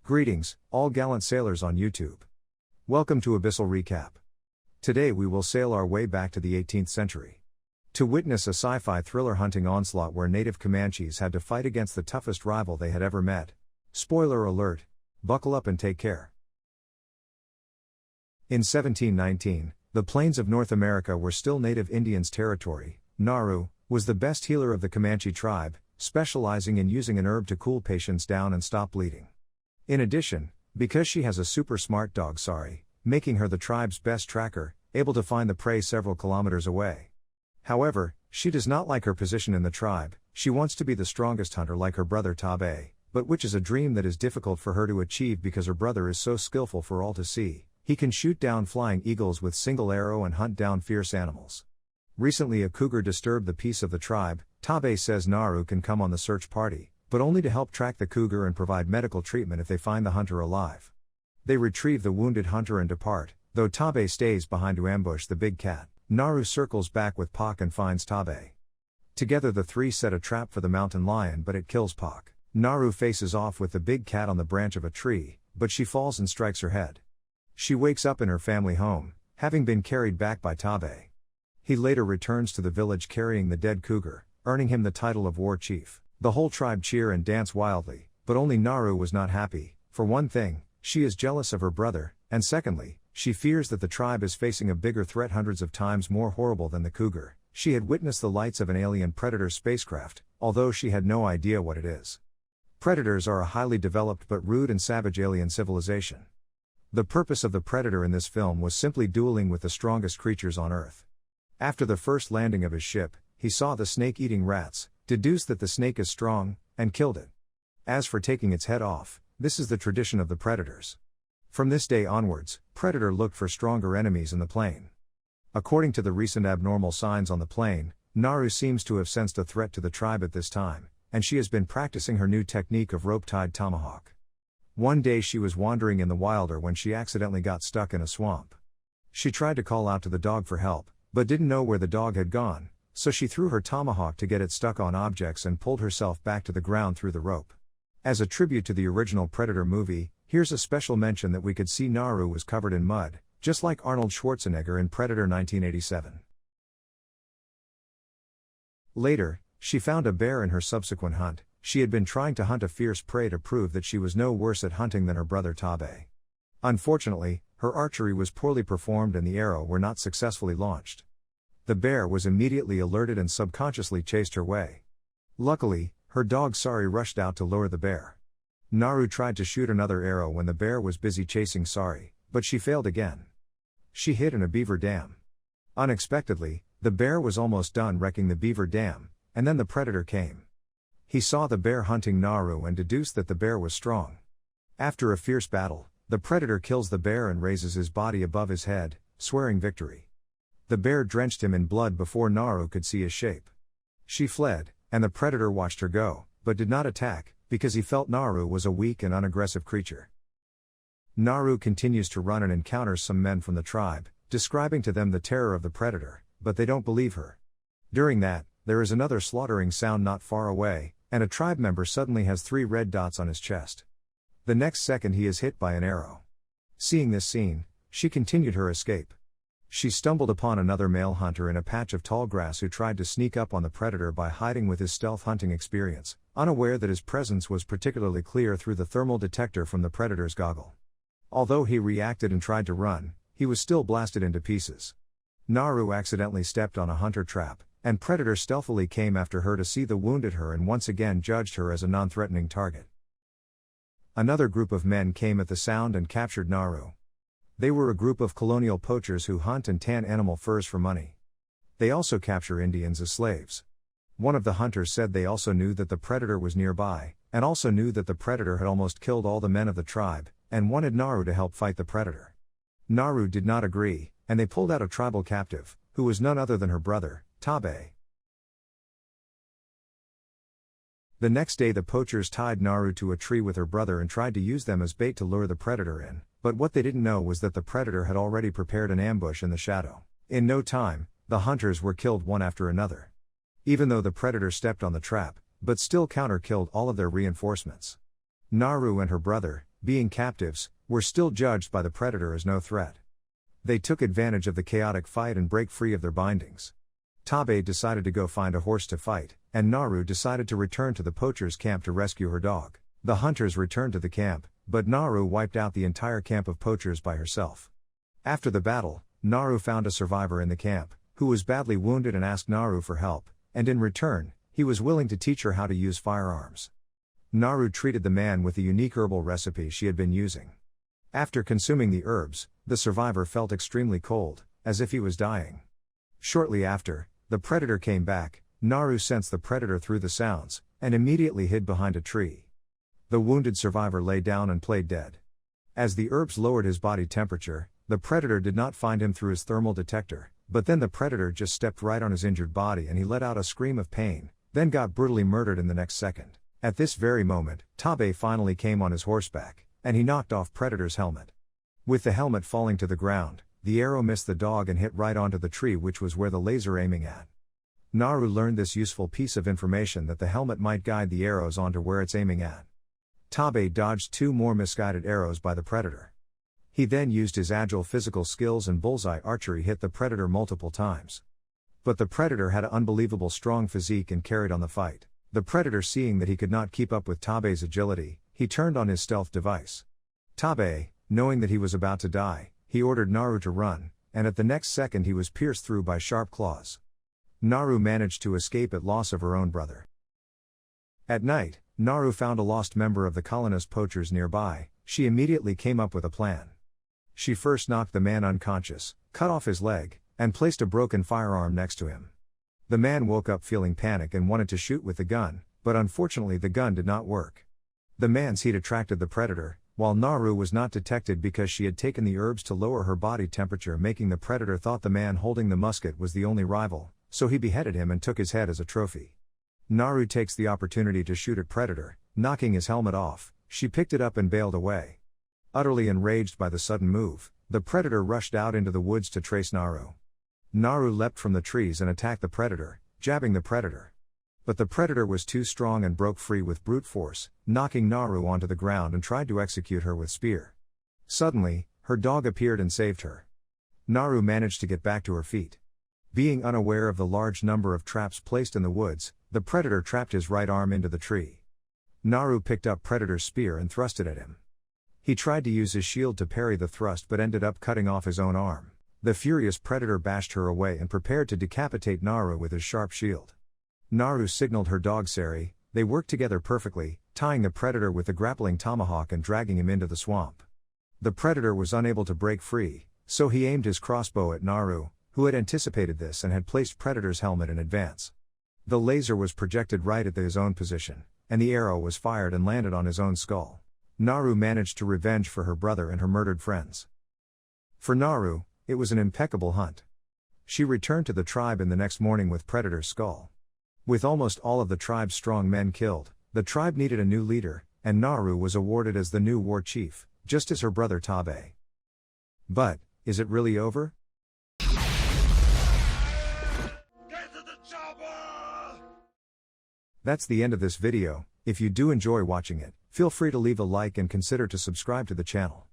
Greetings, all gallant sailors on YouTube. Welcome to Abyssal Recap. Today we will sail our way back to the 18th century. To witness a sci-fi thriller hunting onslaught where native Comanches had to fight against the toughest rival they had ever met. Spoiler alert, buckle up and take care. In 1719, the plains of North America were still native Indians' territory. Naru was the best healer of the Comanche tribe, specializing in using an herb to cool patients down and stop bleeding. In addition, because she has a super smart dog making her the tribe's best tracker, able to find the prey several kilometers away. However, she does not like her position in the tribe. She wants to be the strongest hunter like her brother Tabe, but which is a dream that is difficult for her to achieve because her brother is so skillful for all to see. He can shoot down flying eagles with single arrow and hunt down fierce animals. Recently a cougar disturbed the peace of the tribe. Tabe says Naru can come on the search party, but only to help track the cougar and provide medical treatment if they find the hunter alive. They retrieve the wounded hunter and depart, though Tabe stays behind to ambush the big cat. Naru circles back with Pak and finds Tabe. Together the three set a trap for the mountain lion, but it kills Pak. Naru faces off with the big cat on the branch of a tree, but she falls and strikes her head. She wakes up in her family home, having been carried back by Tabe. He later returns to the village carrying the dead cougar, earning him the title of war chief. The whole tribe cheer and dance wildly, but only Naru was not happy. For one thing, she is jealous of her brother, and secondly, she fears that the tribe is facing a bigger threat hundreds of times more horrible than the cougar. She had witnessed the lights of an alien predator spacecraft, although she had no idea what it is. Predators are a highly developed but rude and savage alien civilization. The purpose of the predator in this film was simply dueling with the strongest creatures on Earth. After the first landing of his ship, he saw the snake eating rats, deduced that the snake is strong, and killed it. As for taking its head off, this is the tradition of the predators. From this day onwards, predator looked for stronger enemies in the plain. According to the recent abnormal signs on the plain, Naru seems to have sensed a threat to the tribe at this time, and she has been practicing her new technique of rope-tied tomahawk. One day she was wandering in the wilder when she accidentally got stuck in a swamp. She tried to call out to the dog for help, but didn't know where the dog had gone. So she threw her tomahawk to get it stuck on objects and pulled herself back to the ground through the rope. As a tribute to the original Predator movie, here's a special mention that we could see Naru was covered in mud, just like Arnold Schwarzenegger in Predator 1987. Later, she found a bear in her subsequent hunt. She had been trying to hunt a fierce prey to prove that she was no worse at hunting than her brother Tabe. Unfortunately, her archery was poorly performed and the arrow were not successfully launched. The bear was immediately alerted and subconsciously chased her way. Luckily, her dog Sari rushed out to lure the bear. Naru tried to shoot another arrow when the bear was busy chasing Sari, but she failed again. She hid in a beaver dam. Unexpectedly, the bear was almost done wrecking the beaver dam, and then the predator came. He saw the bear hunting Naru and deduced that the bear was strong. After a fierce battle, the predator kills the bear and raises his body above his head, swearing victory. The bear drenched him in blood before Naru could see his shape. She fled, and the predator watched her go, but did not attack, because he felt Naru was a weak and unaggressive creature. Naru continues to run and encounters some men from the tribe, describing to them the terror of the predator, but they don't believe her. During that, there is another slaughtering sound not far away, and a tribe member suddenly has 3 red dots on his chest. The next second he is hit by an arrow. Seeing this scene, she continued her escape. She stumbled upon another male hunter in a patch of tall grass who tried to sneak up on the predator by hiding with his stealth hunting experience, unaware that his presence was particularly clear through the thermal detector from the predator's goggle. Although he reacted and tried to run, he was still blasted into pieces. Naru accidentally stepped on a hunter trap, and predator stealthily came after her to see the wound at her and once again judged her as a non-threatening target. Another group of men came at the sound and captured Naru. They were a group of colonial poachers who hunt and tan animal furs for money. They also capture Indians as slaves. One of the hunters said they also knew that the predator was nearby, and also knew that the predator had almost killed all the men of the tribe, and wanted Naru to help fight the predator. Naru did not agree, and they pulled out a tribal captive, who was none other than her brother, Tabe. The next day the poachers tied Naru to a tree with her brother and tried to use them as bait to lure the predator in, but what they didn't know was that the predator had already prepared an ambush in the shadow. In no time, the hunters were killed one after another. Even though the predator stepped on the trap, but still counter-killed all of their reinforcements. Naru and her brother, being captives, were still judged by the predator as no threat. They took advantage of the chaotic fight and break free of their bindings. Tabe decided to go find a horse to fight, and Naru decided to return to the poacher's camp to rescue her dog. The hunters returned to the camp, but Naru wiped out the entire camp of poachers by herself. After the battle, Naru found a survivor in the camp, who was badly wounded and asked Naru for help, and in return, he was willing to teach her how to use firearms. Naru treated the man with the unique herbal recipe she had been using. After consuming the herbs, the survivor felt extremely cold, as if he was dying. Shortly after, the predator came back. Naru sensed the predator through the sounds, and immediately hid behind a tree. The wounded survivor lay down and played dead. As the herbs lowered his body temperature, the predator did not find him through his thermal detector, but then the predator just stepped right on his injured body and he let out a scream of pain, then got brutally murdered in the next second. At this very moment, Tabe finally came on his horseback, and he knocked off Predator's helmet. With the helmet falling to the ground, the arrow missed the dog and hit right onto the tree, which was where the laser aiming at. Naru learned this useful piece of information, that the helmet might guide the arrows onto where it's aiming at. Tabe dodged 2 more misguided arrows by the predator. He then used his agile physical skills and bullseye archery hit the predator multiple times. But the predator had an unbelievable strong physique and carried on the fight. The predator, seeing that he could not keep up with Tabe's agility, he turned on his stealth device. Tabe, knowing that he was about to die, he ordered Naru to run, and at the next second he was pierced through by sharp claws. Naru managed to escape at loss of her own brother. At night, Naru found a lost member of the colonist poachers nearby. She immediately came up with a plan. She first knocked the man unconscious, cut off his leg, and placed a broken firearm next to him. The man woke up feeling panic and wanted to shoot with the gun, but unfortunately the gun did not work. The man's heat attracted the predator, while Naru was not detected because she had taken the herbs to lower her body temperature, making the predator thought the man holding the musket was the only rival, so he beheaded him and took his head as a trophy. Naru takes the opportunity to shoot at predator, knocking his helmet off. She picked it up and bailed away. Utterly enraged by the sudden move, the predator rushed out into the woods to trace Naru. Naru leapt from the trees and attacked the predator, jabbing the predator. But the predator was too strong and broke free with brute force, knocking Naru onto the ground and tried to execute her with spear. Suddenly, her dog appeared and saved her. Naru managed to get back to her feet. Being unaware of the large number of traps placed in the woods, the predator trapped his right arm into the tree. Naru picked up Predator's spear and thrust it at him. He tried to use his shield to parry the thrust but ended up cutting off his own arm. The furious predator bashed her away and prepared to decapitate Naru with his sharp shield. Naru signaled her dog Sari. They worked together perfectly, tying the predator with the grappling tomahawk and dragging him into the swamp. The predator was unable to break free, so he aimed his crossbow at Naru, who had anticipated this and had placed Predator's helmet in advance. The laser was projected right at his own position, and the arrow was fired and landed on his own skull. Naru managed to revenge for her brother and her murdered friends. For Naru, it was an impeccable hunt. She returned to the tribe in the next morning with Predator's skull. With almost all of the tribe's strong men killed, the tribe needed a new leader, and Naru was awarded as the new war chief, just as her brother Tabe. But, is it really over? Get to the chopper! That's the end of this video. If you do enjoy watching it, feel free to leave a like and consider to subscribe to the channel.